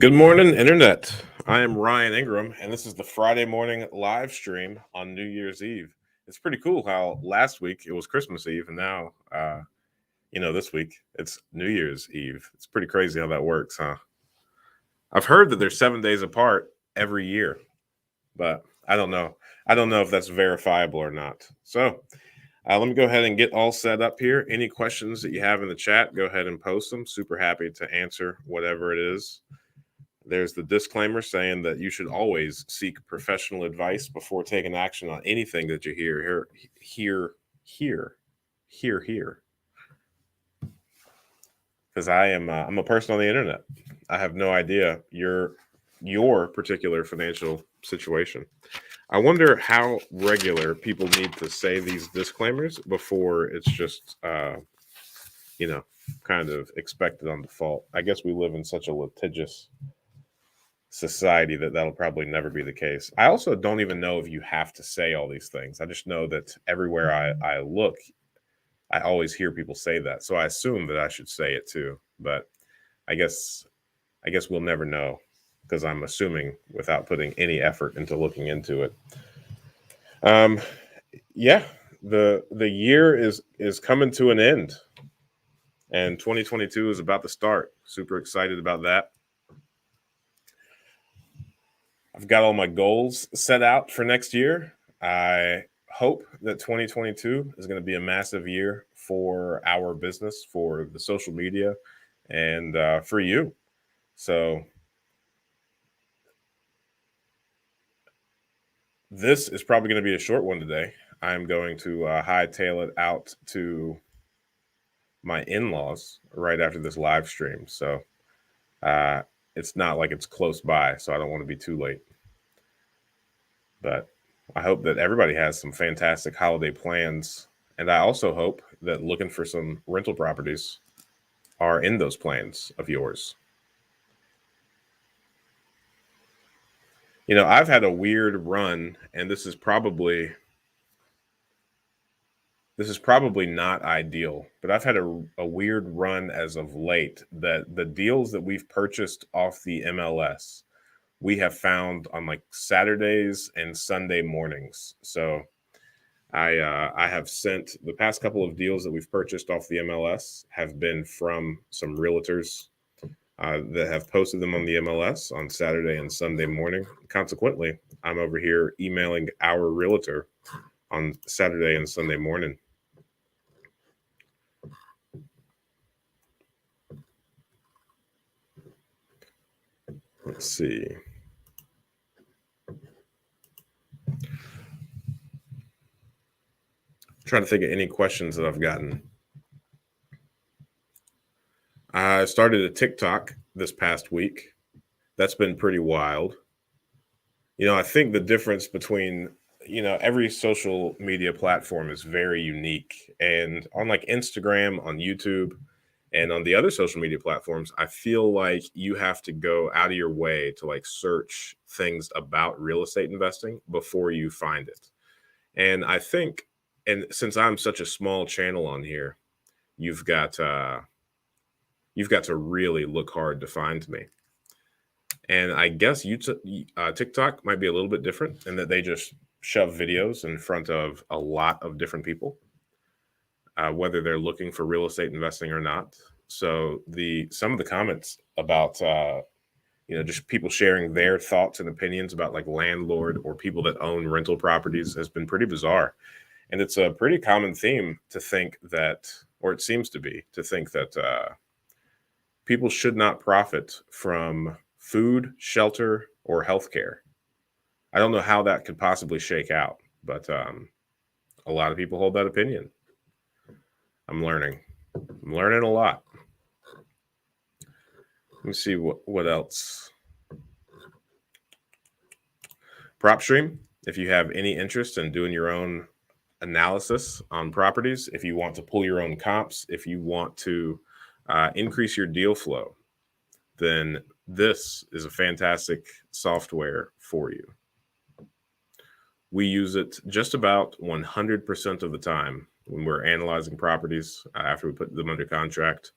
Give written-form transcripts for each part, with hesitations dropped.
Good morning, Internet. I am Ryan Ingram, and this is the Friday morning live stream on New Year's Eve. It's pretty cool how last week it was Christmas Eve, and now, this week it's New Year's Eve. It's pretty crazy how that works, huh? I've heard that they're 7 days apart every year, but I don't know. I don't know if that's verifiable or not. So let me go ahead and get all set up here. Any questions that you have in the chat, go ahead and post them. Super happy to answer whatever it is. There's the disclaimer saying that you should always seek professional advice before taking action on anything that you hear. Because I'm a person on the internet. I have no idea your particular financial situation. I wonder how regular people need to say these disclaimers before it's just kind of expected on default. I guess we live in such a litigious society that'll probably never be the case. I also don't even know if you have to say all these things. I just know that everywhere I look, I always hear people say that. So I assume that I should say it too. But I guess we'll never know because I'm assuming without putting any effort into looking into it. Yeah, the year is coming to an end. And 2022 is about to start. Super excited about that. I've got all my goals set out for next year. I hope that 2022 is going to be a massive year for our business, for the social media, and for you. So this is probably going to be a short one today. I'm going to hightail it out to my in-laws right after this live stream. So it's not like it's close by, so I don't want to be too late. But I hope that everybody has some fantastic holiday plans. And I also hope that looking for some rental properties are in those plans of yours. I've had a weird run, and this is probably not ideal, but I've had a weird run as of late that the deals that we've purchased off the MLS, we have found on like Saturdays and Sunday mornings. So I have sent the past couple of deals that we've purchased off the MLS have been from some realtors that have posted them on the MLS on Saturday and Sunday morning. Consequently, I'm over here emailing our realtor on Saturday and Sunday morning. Let's see. Trying to think of any questions that I've gotten. I started a TikTok this past week. That's been pretty wild. I think the difference between, every social media platform is very unique. And on like Instagram, on YouTube, and on the other social media platforms, I feel like you have to go out of your way to like search things about real estate investing before you find it. And I think, and since I'm such a small channel on here, you've got to really look hard to find me. And I guess TikTok might be a little bit different in that they just shove videos in front of a lot of different people, whether they're looking for real estate investing or not. So some of the comments about just people sharing their thoughts and opinions about like landlord or people that own rental properties has been pretty bizarre. And it's a pretty common theme to think that, or it seems to be, to think that people should not profit from food, shelter, or healthcare. I don't know how that could possibly shake out, but a lot of people hold that opinion. I'm learning a lot. Let me see what else. PropStream, if you have any interest in doing your own analysis on properties, if you want to pull your own comps, if you want to increase your deal flow, then this is a fantastic software for you. We use it just about 100% of the time when we're analyzing properties after we put them under contract.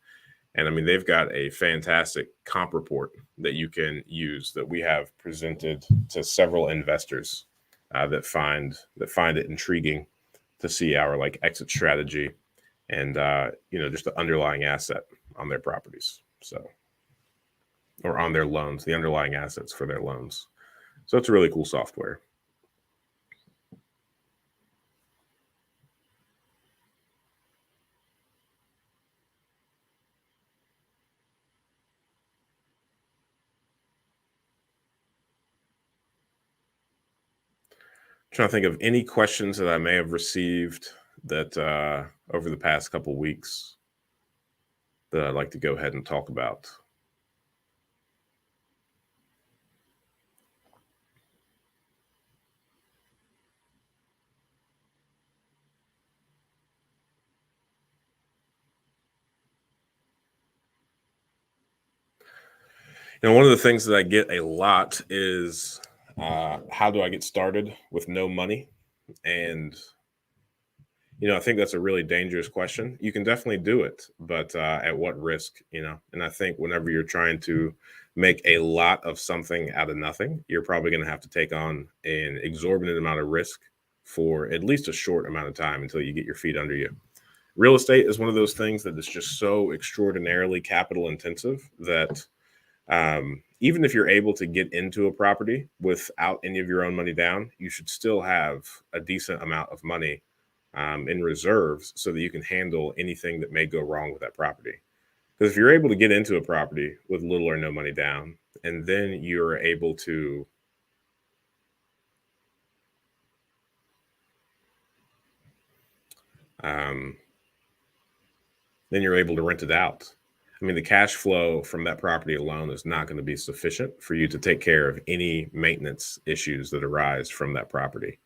And I mean, they've got a fantastic comp report that you can use that we have presented to several investors that find it intriguing to see our like exit strategy and just the underlying asset on their properties. So, or on their loans, the underlying assets for their loans. So it's a really cool software. Trying to think of any questions that I may have received that over the past couple weeks that I'd like to go ahead and talk about. One of the things that I get a lot is how do I get started with no money? And I think that's a really dangerous question. You can definitely do it, but at what risk? And I think whenever you're trying to make a lot of something out of nothing, you're probably going to have to take on an exorbitant amount of risk for at least a short amount of time until you get your feet under you. Real estate is one of those things that is just so extraordinarily capital intensive that even if you're able to get into a property without any of your own money down, you should still have a decent amount of money in reserves so that you can handle anything that may go wrong with that property. Because if you're able to get into a property with little or no money down, and then you're able to rent it out. I mean, the cash flow from that property alone is not going to be sufficient for you to take care of any maintenance issues that arise from that property.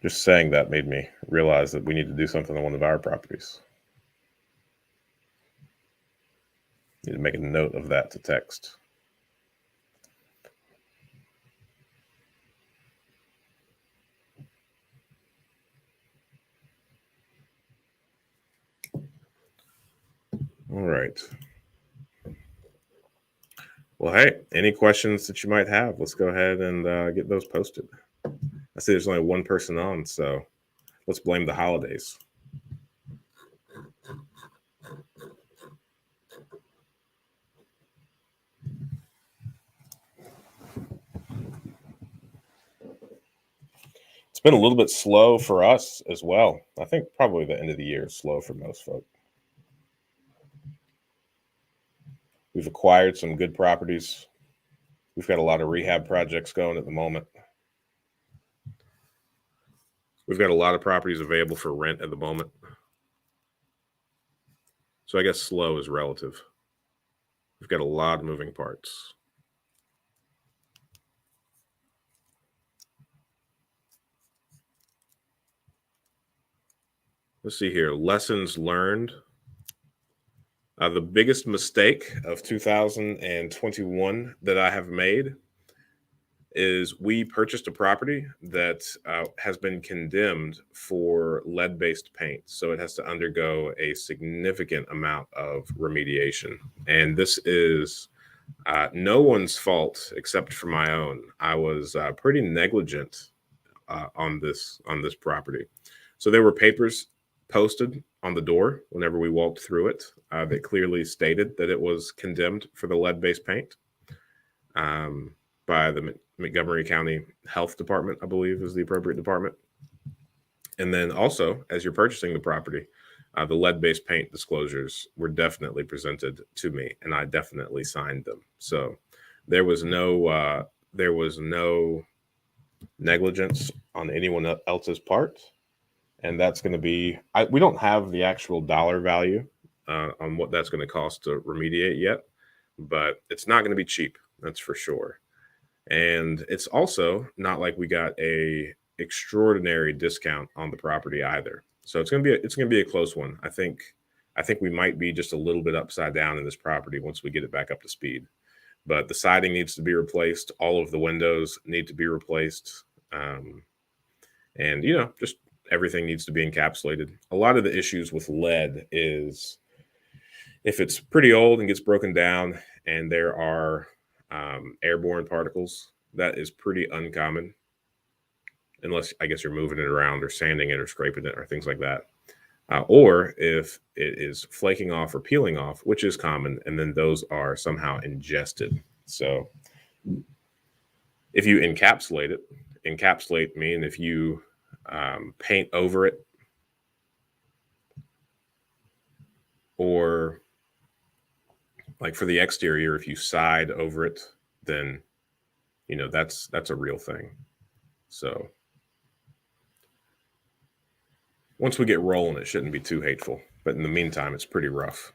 Just saying that made me realize that we need to do something on one of our properties. Need to make a note of that to text. All right. Well, hey, any questions that you might have, let's go ahead and get those posted. I see there's only one person on, so let's blame the holidays. It's been a little bit slow for us as well. I think probably the end of the year is slow for most folk. We've acquired some good properties. We've got a lot of rehab projects going at the moment. We've got a lot of properties available for rent at the moment. So I guess slow is relative. We've got a lot of moving parts. Let's see here. Lessons learned. The biggest mistake of 2021 that I have made is we purchased a property that has been condemned for lead-based paint. So it has to undergo a significant amount of remediation. And this is no one's fault except for my own. I was pretty negligent on this property. So there were papers posted on the door whenever we walked through it that clearly stated that it was condemned for the lead-based paint by the Montgomery County Health Department, I believe is the appropriate department. And then also, as you're purchasing the property, the lead-based paint disclosures were definitely presented to me, and I definitely signed them. So there was no negligence on anyone else's part. And that's going to be, we don't have the actual dollar value on what that's going to cost to remediate yet, but it's not going to be cheap. That's for sure. And it's also not like we got a extraordinary discount on the property either. So it's going to be a close one. I think we might be just a little bit upside down in this property once we get it back up to speed. But the siding needs to be replaced. All of the windows need to be replaced. And, just everything needs to be encapsulated. A lot of the issues with lead is if it's pretty old and gets broken down and there are airborne particles, that is pretty uncommon, unless I guess you're moving it around or sanding it or scraping it or things like that. Or if it is flaking off or peeling off, which is common, and then those are somehow ingested. So if you encapsulate it, encapsulate mean if you paint over it, or like for the exterior, if you side over it, then that's a real thing. So once we get rolling, it shouldn't be too hateful. But in the meantime, it's pretty rough.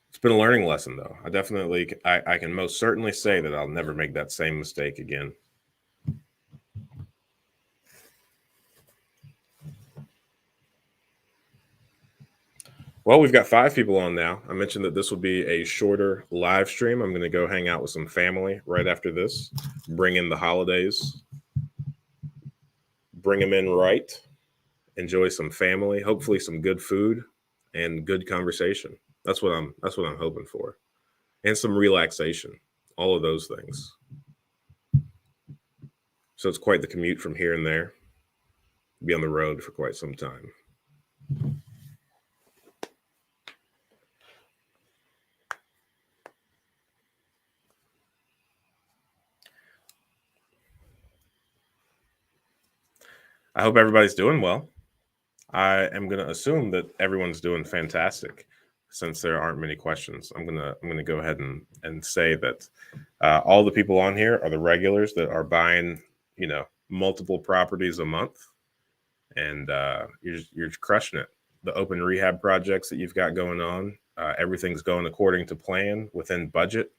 It's been a learning lesson, though. I can most certainly say that I'll never make that same mistake again. Well, we've got 5 people on now. I mentioned that this will be a shorter live stream. I'm going to go hang out with some family right after this, bring in the holidays, bring them in right, enjoy some family, hopefully some good food and good conversation. That's what I'm hoping for. And some relaxation, all of those things. So it's quite the commute from here and there. Be on the road for quite some time. I hope everybody's doing well. I am going to assume that everyone's doing fantastic since there aren't many questions. I'm going to go ahead and say that all the people on here are the regulars that are buying, multiple properties a month, and you're crushing it. The open rehab projects that you've got going on, everything's going according to plan, within budget,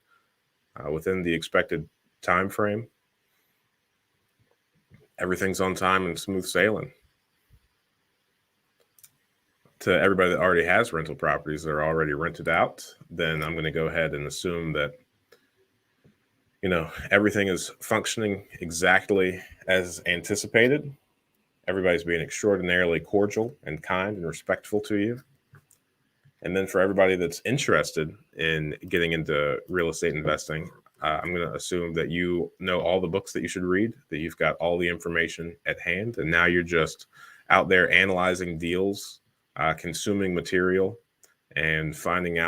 within the expected time frame. Everything's on time and smooth sailing. To everybody that already has rental properties that are already rented out, then I'm going to go ahead and assume that everything is functioning exactly as anticipated. Everybody's being extraordinarily cordial and kind and respectful to you. And then for everybody that's interested in getting into real estate investing, I'm going to assume that you know all the books that you should read, that you've got all the information at hand, and now you're just out there analyzing deals, consuming material, and finding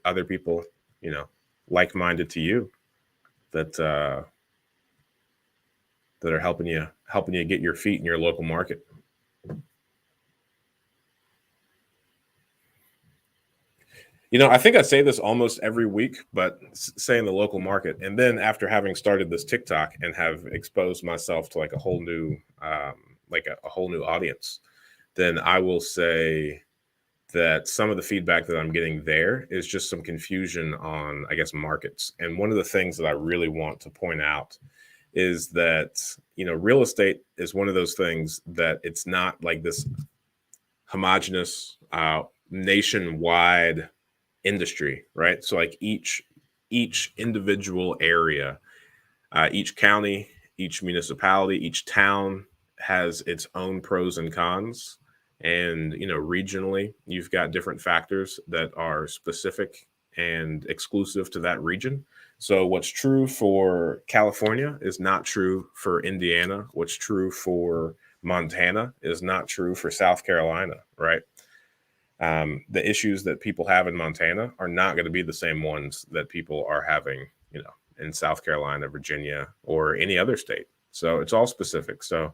other people, like-minded to you that are helping you get your feet in your local market. I think I say this almost every week, but saying the local market. And then after having started this TikTok and have exposed myself to like a whole new, a whole new audience, then I will say that some of the feedback that I'm getting there is just some confusion on, I guess, markets. And one of the things that I really want to point out is that, real estate is one of those things that it's not like this homogenous, nationwide industry, right? So like each individual area, each county, each municipality, each town has its own pros and cons. And, regionally, you've got different factors that are specific and exclusive to that region. So what's true for California is not true for Indiana. What's true for Montana is not true for South Carolina, right? The issues that people have in Montana are not going to be the same ones that people are having, in South Carolina, Virginia, or any other state. So it's all specific. So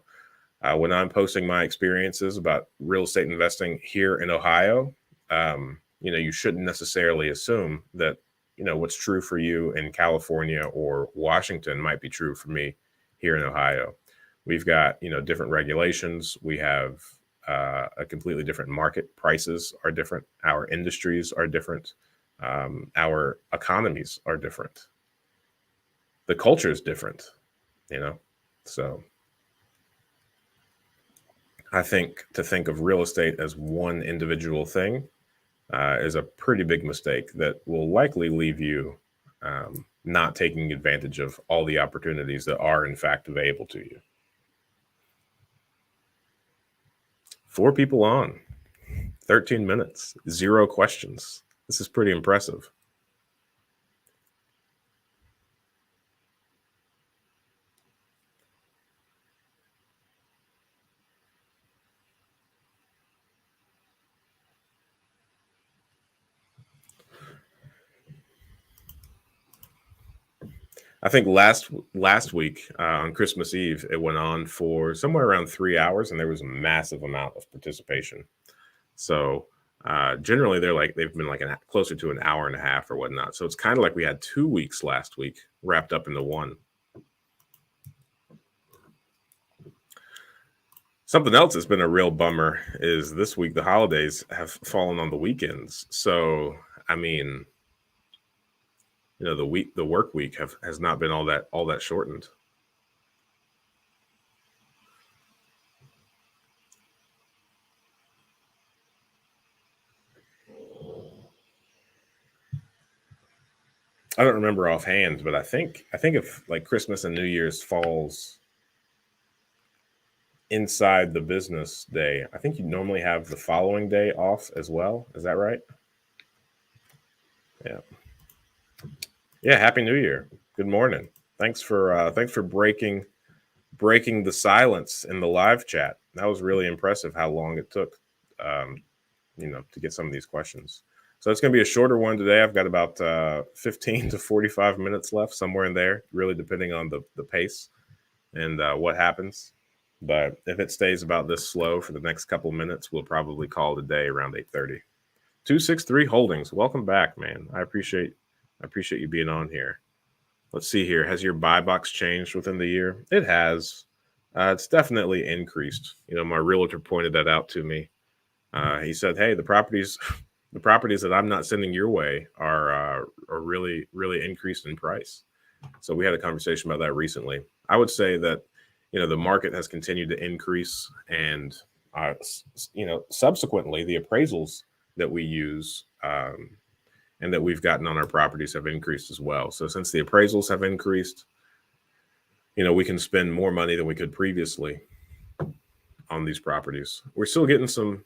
when I'm posting my experiences about real estate investing here in Ohio, you shouldn't necessarily assume that, what's true for you in California or Washington might be true for me here in Ohio. We've got, different regulations. We have a completely different market. Prices are different. Our industries are different. Our economies are different. The culture is different, so I think to think of real estate as one individual thing is a pretty big mistake that will likely leave you not taking advantage of all the opportunities that are in fact available to you. 4 people on, 13 minutes, 0 questions. This is pretty impressive. I think last week on Christmas Eve, it went on for somewhere around 3 hours, and there was a massive amount of participation. So generally, they've been like closer to an hour and a half or whatnot. So it's kind of like we had 2 weeks last week wrapped up into one. Something else that's been a real bummer is this week the holidays have fallen on the weekends. So I mean, the work week has not been all that shortened. I don't remember offhand, but I think if like Christmas and New Year's falls inside the business day, I think you normally have the following day off as well. Is that right? Yeah. Yeah. Happy New Year. Good morning. Thanks for breaking the silence in the live chat. That was really impressive how long it took, to get some of these questions. So it's going to be a shorter one today. I've got about 15 to 45 minutes left, somewhere in there, really depending on the pace and what happens. But if it stays about this slow for the next couple minutes, we'll probably call it a day around 8:30. 263 Holdings, welcome back, man. I appreciate you being on here. Let's see here. Has your buy box changed within the year? It has. It's definitely increased. My realtor pointed that out to me. He said, "Hey, the properties that I'm not sending your way are really, really increased in price." So we had a conversation about that recently. I would say that the market has continued to increase, and subsequently the appraisals that we use and that we've gotten on our properties have increased as well. So since the appraisals have increased, we can spend more money than we could previously on these properties. We're still getting some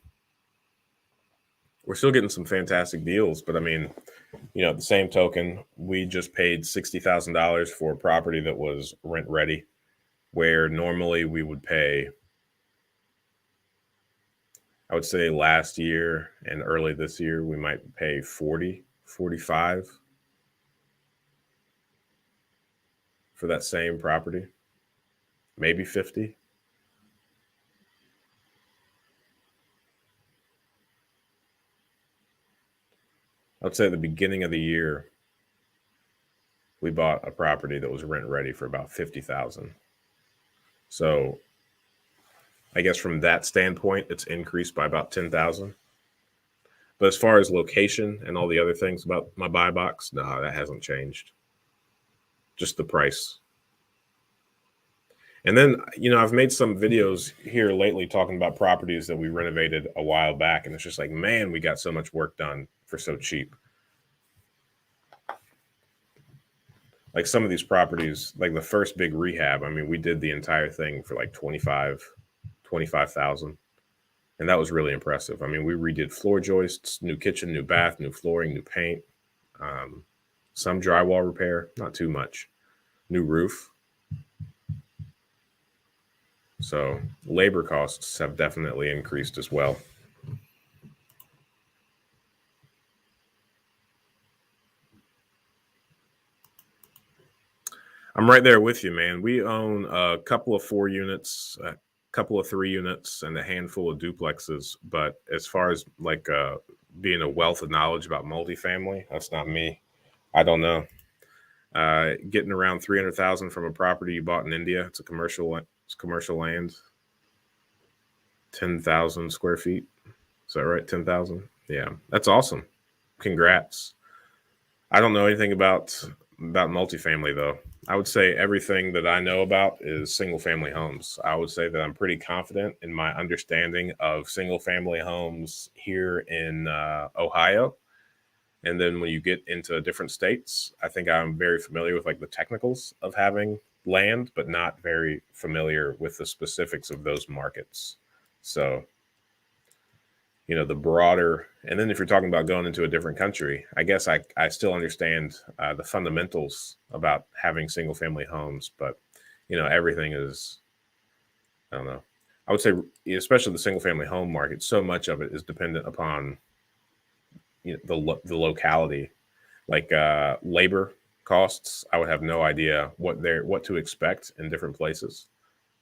fantastic deals, but I mean, the same token, we just paid $60,000 for a property that was rent ready, where normally we would pay, I would say last year and early this year, we might pay 40, 45 for that same property, maybe 50. I would say at the beginning of the year, we bought a property that was rent ready for about 50,000. So I guess from that standpoint, it's increased by about 10,000. But as far as location and all the other things about my buy box, no, that hasn't changed. Just the price. And then, I've made some videos here lately talking about properties that we renovated a while back. And it's just like, man, we got so much work done for so cheap. Like some of these properties, like the first big rehab, I mean, we did the entire thing for like 25,000. And that was really impressive. I mean, we redid floor joists, new kitchen, new bath, new flooring, new paint, some drywall repair, not too much, new roof. So labor costs have definitely increased as well. I'm right there with you, man. We own a couple of 4 units, a couple of 3 units, and a handful of duplexes. But as far as like being a wealth of knowledge about multifamily, that's not me. I don't know. Getting around 300,000 from a property you bought in India. It's commercial land. 10,000 square feet. Is that right? 10,000. Yeah, that's awesome. Congrats. I don't know anything about multifamily though. I would say everything that I know about is single family homes. I would say that I'm pretty confident in my understanding of single family homes here in Ohio. And then when you get into different states, I think I'm very familiar with like the technicals of having land, but not very familiar with the specifics of those markets. So, the broader, and then if you're talking about going into a different country, I guess I still understand the fundamentals about having single family homes, but, everything is, I don't know. I would say, especially the single family home market, so much of it is dependent upon the locality, like labor costs. I would have no idea what to expect in different places.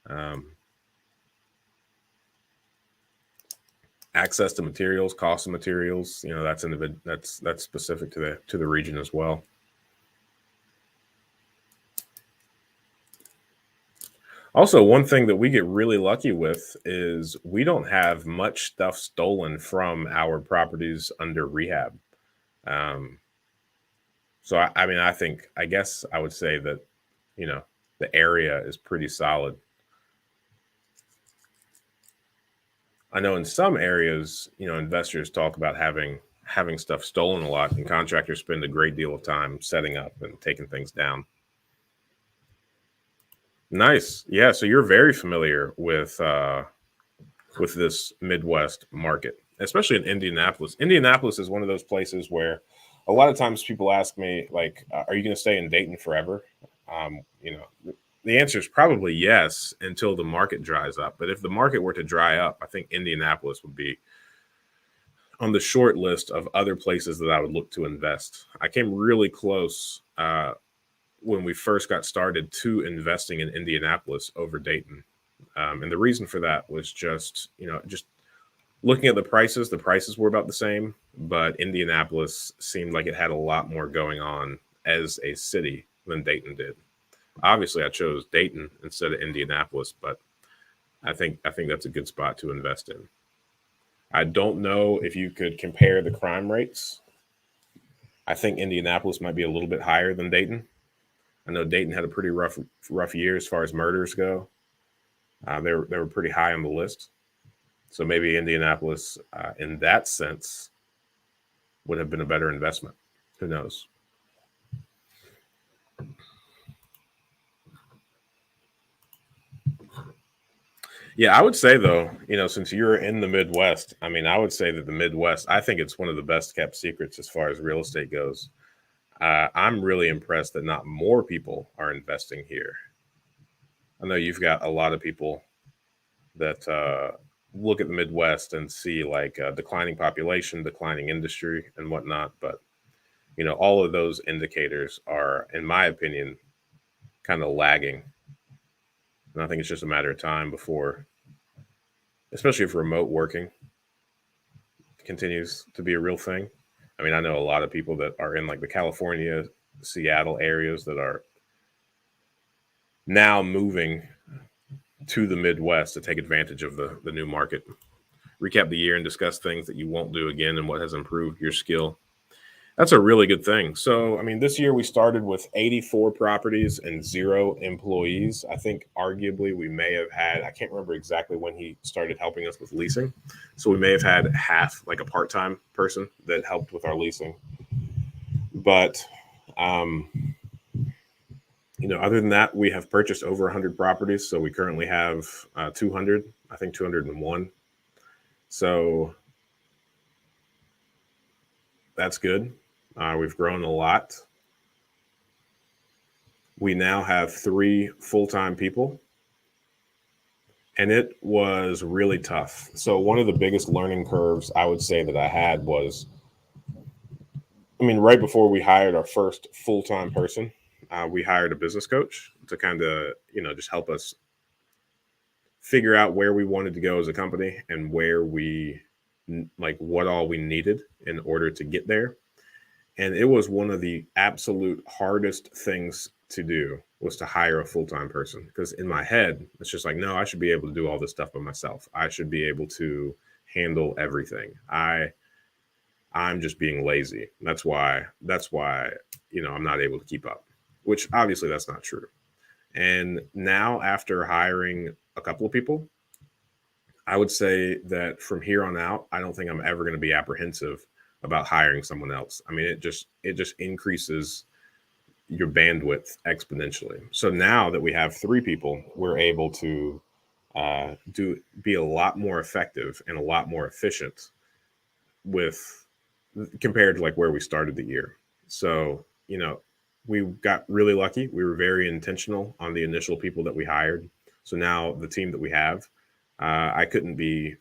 Um, Access to materials, cost of materials, that's specific to the region as well. Also, one thing that we get really lucky with is we don't have much stuff stolen from our properties under rehab. Um, so I mean, I guess I would say that you know the area is pretty solid. I know in some areas, investors talk about having stuff stolen a lot, and contractors spend a great deal of time setting up and taking things down. Nice, yeah. So you're very familiar with this Midwest market, especially in Indianapolis. Indianapolis is one of those places where a lot of times people ask me, like, "Are you going to stay in Dayton forever?" Um, you know, the answer is probably yes until the market dries up. But if the market were to dry up, I think Indianapolis would be on the short list of other places that I would look to invest. I came really close when we first got started to investing in Indianapolis over Dayton. And the reason for that was just looking at the prices were about the same, but Indianapolis seemed like it had a lot more going on as a city than Dayton did. Obviously, I chose Dayton instead of Indianapolis, but I think that's a good spot to invest in. I don't know if you could compare the crime rates. I think Indianapolis might be a little bit higher than Dayton. I know Dayton had a pretty rough year as far as murders go. They were pretty high on the list. So maybe Indianapolis, in that sense, would have been a better investment. Who knows? Yeah, I would say though, since you're in the Midwest, I mean, I would say that the Midwest, I think it's one of the best kept secrets as far as real estate goes. I'm really impressed that not more people are investing here. I know you've got a lot of people that look at the Midwest and see like declining population, declining industry, and whatnot. But all of those indicators are, in my opinion, kind of lagging. And I think it's just a matter of time before, especially if remote working continues to be a real thing. I mean, I know a lot of people that are in like the California, Seattle areas that are now moving to the Midwest to take advantage of the new market. Recap the year and discuss things that you won't do again and what has improved your skill. That's a really good thing. So, I mean, this year we started with 84 properties and 0 employees. I think arguably we may have had, I can't remember exactly when he started helping us with leasing. So we may have had half, like a part time person that helped with our leasing. But, um, other than that, we have purchased over 100 properties. So we currently have 200, I think 201. So that's good. We've grown a lot. We now have 3 full-time people, and it was really tough. So one of the biggest learning curves I would say that I had was, I mean, right before we hired our first full-time person, we hired a business coach to kind of, just help us figure out where we wanted to go as a company and where like what all we needed in order to get there. And it was one of the absolute hardest things to do was to hire a full-time person, because in my head it's just like, no, I should be able to do all this stuff by myself. I should be able to handle everything. I'm just being lazy. That's why I'm not able to keep up, which obviously that's not true. And now, after hiring a couple of people, I would say that from here on out, I don't think I'm ever going to be apprehensive about hiring someone else. I mean, it just increases your bandwidth exponentially. So now that we have 3 people, we're able to be a lot more effective and a lot more efficient with compared to like where we started the year. So, we got really lucky. We were very intentional on the initial people that we hired. So now the team that we have, I couldn't be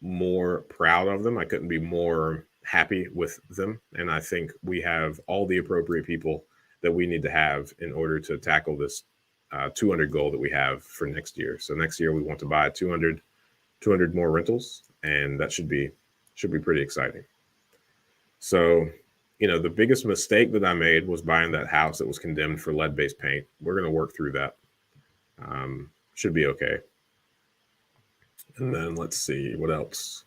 more proud of them. I couldn't be more happy with them. And I think we have all the appropriate people that we need to have in order to tackle this 200 goal that we have for next year. So next year we want to buy 200 more rentals, and that should be pretty exciting. So, the biggest mistake that I made was buying that house that was condemned for lead-based paint. We're going to work through that. Should be okay. And then let's see what else.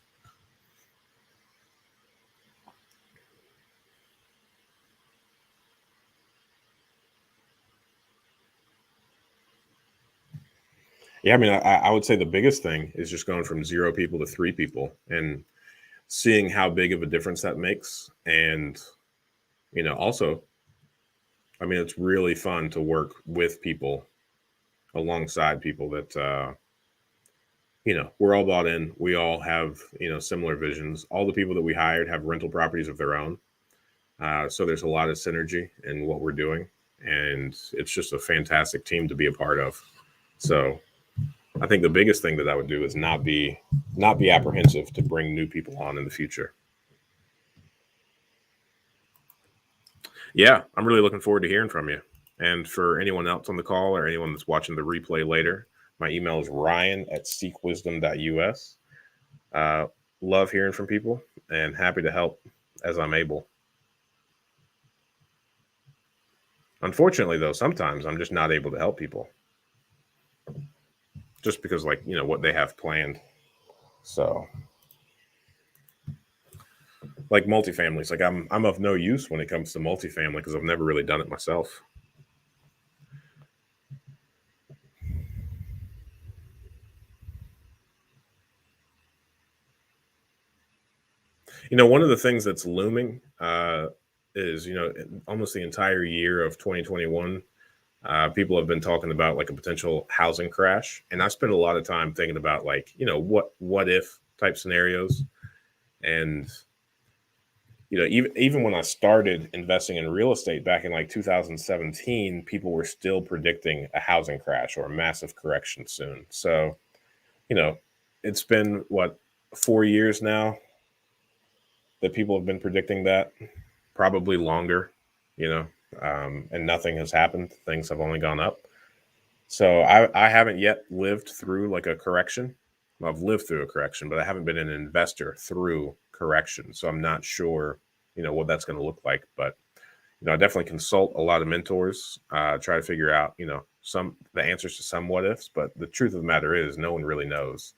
Yeah, I mean, I would say the biggest thing is just going from 0 people to 3 people and seeing how big of a difference that makes. And, also, I mean, it's really fun to work with people, alongside people that, we're all bought in. We all have, similar visions. All the people that we hired have rental properties of their own. So there's a lot of synergy in what we're doing. And it's just a fantastic team to be a part of. So I think the biggest thing that I would do is not be apprehensive to bring new people on in the future. Yeah, I'm really looking forward to hearing from you. And for anyone else on the call or anyone that's watching the replay later, my email is ryan@seekwisdom.us. Love hearing from people and happy to help as I'm able. Unfortunately, though, sometimes I'm just not able to help people just because, like, what they have planned. So, like multifamilies, like I'm of no use when it comes to multifamily because I've never really done it myself. One of the things that's looming is, almost the entire year of 2021, people have been talking about like a potential housing crash. And I spent a lot of time thinking about like, what if type scenarios. And, even when I started investing in real estate back in like 2017, people were still predicting a housing crash or a massive correction soon. So, you know, it's been what, 4 years now that people have been predicting that, probably longer, and nothing has happened. Things have only gone up. So I haven't yet lived through like a correction. Well, I've lived through a correction, but I haven't been an investor through correction. So I'm not sure, what that's going to look like. But, I definitely consult a lot of mentors, try to figure out, the answers to some what ifs. But the truth of the matter is no one really knows.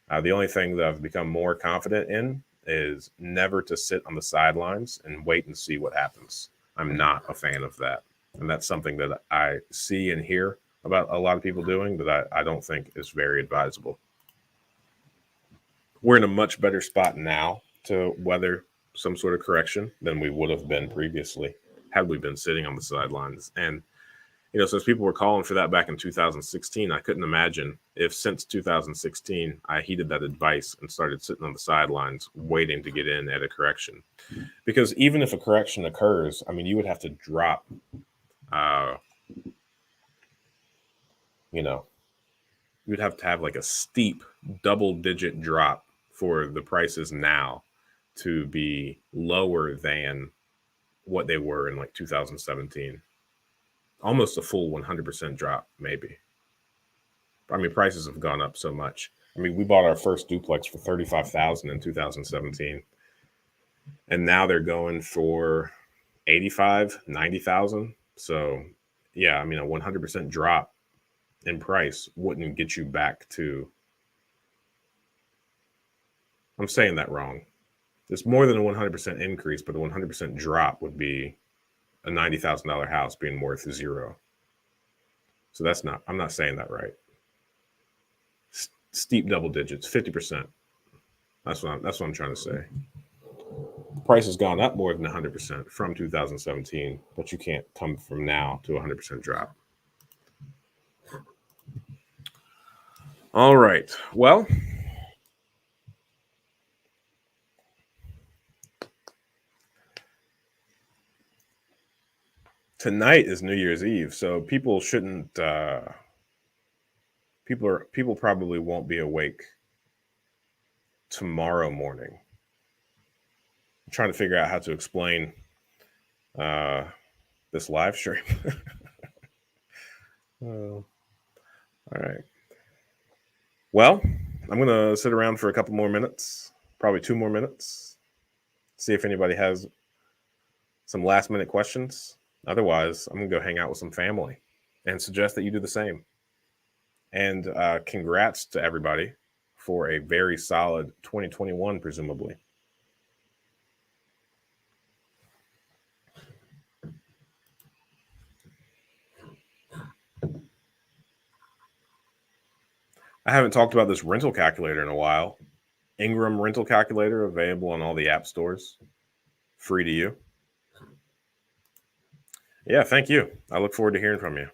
The only thing that I've become more confident in is never to sit on the sidelines and wait and see what happens. I'm not a fan of that. And that's something that I see and hear about a lot of people doing that I don't think is very advisable. We're in a much better spot now to weather some sort of correction than we would have been previously had we been sitting on the sidelines. And, since people were calling for that back in 2016, I couldn't imagine if since 2016 I heeded that advice and started sitting on the sidelines waiting to get in at a correction. Because even if a correction occurs, I mean, you would have to drop, uh, you know, you'd have to have like a steep double-digit drop for the prices now to be lower than what they were in like 2017. Almost a full 100% drop, maybe. I mean, prices have gone up so much. I mean, we bought our first duplex for $35,000 in 2017, and now they're going for 85, 90,000. So, yeah, I mean, a 100% drop in price wouldn't get you back to. I'm saying that wrong. It's more than a 100% increase, but a 100% drop would be a $90,000 house being worth zero. So I'm not saying that right. Steep double digits, 50%. That's what I'm trying to say. The price has gone up more than 100% from 2017, but you can't come from now to a 100% drop. All right. Well, tonight is New Year's Eve, so people shouldn't. People probably won't be awake tomorrow morning. I'm trying to figure out how to explain this live stream. All right. Well, I'm gonna sit around for a couple more minutes, probably 2 more minutes, see if anybody has some last minute questions. Otherwise, I'm gonna go hang out with some family and suggest that you do the same. And congrats to everybody for a very solid 2021, presumably. I haven't talked about this rental calculator in a while. Ingram rental calculator, available on all the app stores, free to you. Yeah, thank you. I look forward to hearing from you.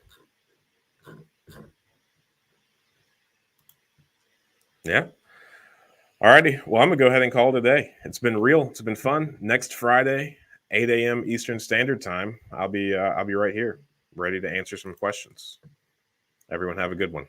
Yeah. Alrighty. Well, I'm gonna go ahead and call it a day. It's been real. It's been fun. Next Friday, 8 a.m. Eastern Standard Time, I'll be right here, ready to answer some questions. Everyone have a good one.